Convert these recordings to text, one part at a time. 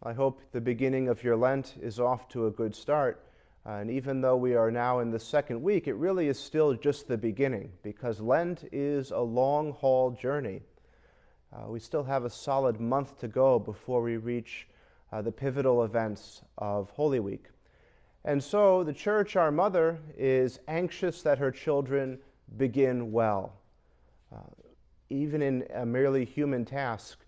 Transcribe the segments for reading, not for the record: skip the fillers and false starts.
I hope the beginning of your Lent is off to a good start. And even though we are now in the second week, it really is still just the beginning, because Lent is a long-haul journey. We still have a solid month to go before we reach the pivotal events of Holy Week. And so the Church, our mother, is anxious that her children begin well. Even in a merely human task,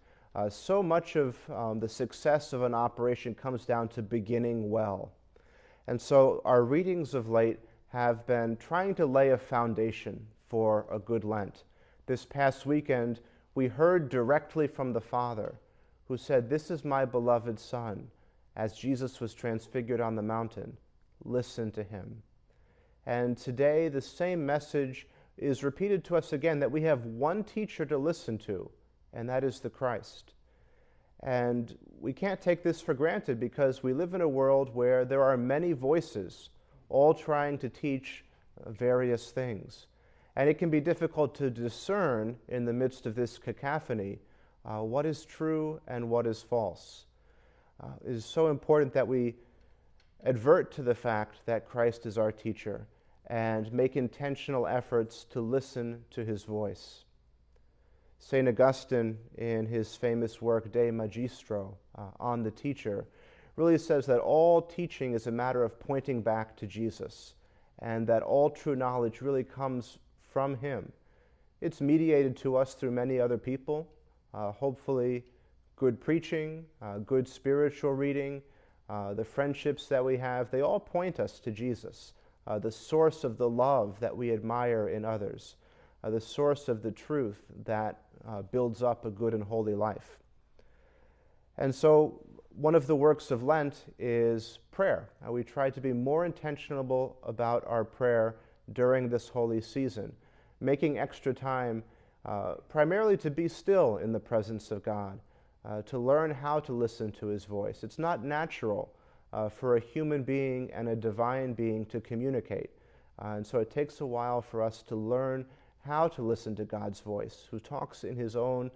so much of the success of an operation comes down to beginning well. And so our readings of late have been trying to lay a foundation for a good Lent. This past weekend, we heard directly from the Father, who said, "This is my beloved Son," as Jesus was transfigured on the mountain. Listen to him. And today, the same message is repeated to us again, that we have one teacher to listen to, and that is the Christ. And we can't take this for granted, because we live in a world where there are many voices, all trying to teach various things. And it can be difficult to discern in the midst of this cacophony what is true and what is false. It is so important that we advert to the fact that Christ is our teacher and make intentional efforts to listen to his voice. St. Augustine, in his famous work De Magistro, on the teacher, really says that all teaching is a matter of pointing back to Jesus, and that all true knowledge really comes from him. It's mediated to us through many other people, hopefully good preaching, good spiritual reading, the friendships that we have, they all point us to Jesus, the source of the love that we admire in others, the source of the truth that builds up a good and holy life. And so one of the works of Lent is prayer. We try to be more intentional about our prayer during this holy season, making extra time primarily to be still in the presence of God, to learn how to listen to his voice. It's not natural for a human being and a divine being to communicate. And so it takes a while for us to learn how to listen to God's voice, who talks in his own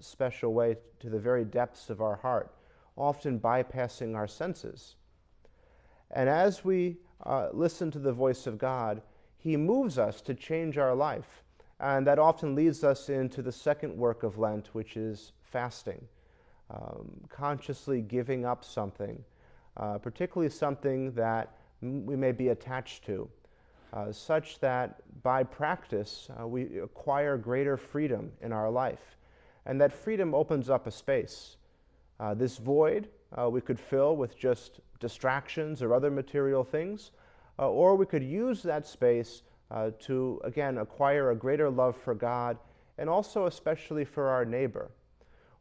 special way to the very depths of our heart, often bypassing our senses. And as we listen to the voice of God, he moves us to change our life. And that often leads us into the second work of Lent, which is fasting, consciously giving up something, particularly something that we may be attached to, such that by practice we acquire greater freedom in our life. And that freedom opens up a space. This void we could fill with just distractions or other material things, or we could use that space to, again, acquire a greater love for God and also especially for our neighbor.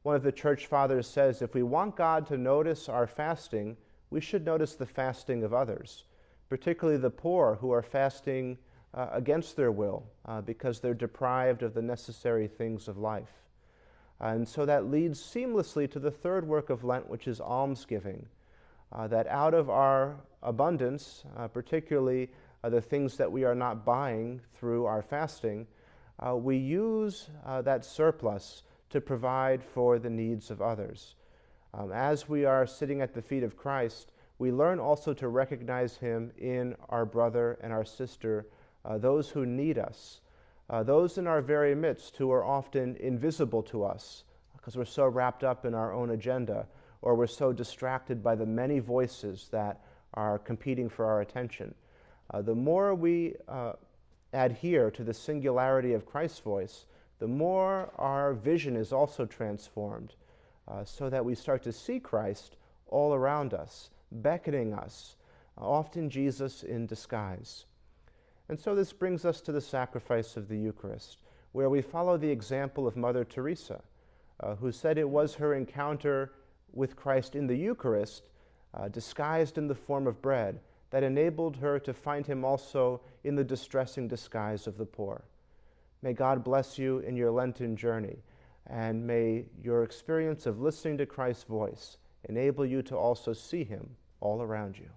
One of the church fathers says, if we want God to notice our fasting, we should notice the fasting of others, particularly the poor who are fasting against their will because they're deprived of the necessary things of life. And so that leads seamlessly to the third work of Lent, which is almsgiving, that out of our abundance, particularly the things that we are not buying through our fasting, we use that surplus to provide for the needs of others. As we are sitting at the feet of Christ, we learn also to recognize him in our brother and our sister, those who need us, those in our very midst who are often invisible to us because we're so wrapped up in our own agenda, or we're so distracted by the many voices that are competing for our attention. The more we adhere to the singularity of Christ's voice, the more our vision is also transformed, so that we start to see Christ all around us, beckoning us, often Jesus in disguise. And so this brings us to the sacrifice of the Eucharist, where we follow the example of Mother Teresa, who said it was her encounter with Christ in the Eucharist, disguised in the form of bread, that enabled her to find him also in the distressing disguise of the poor. May God bless you in your Lenten journey, and may your experience of listening to Christ's voice enable you to also see him all around you.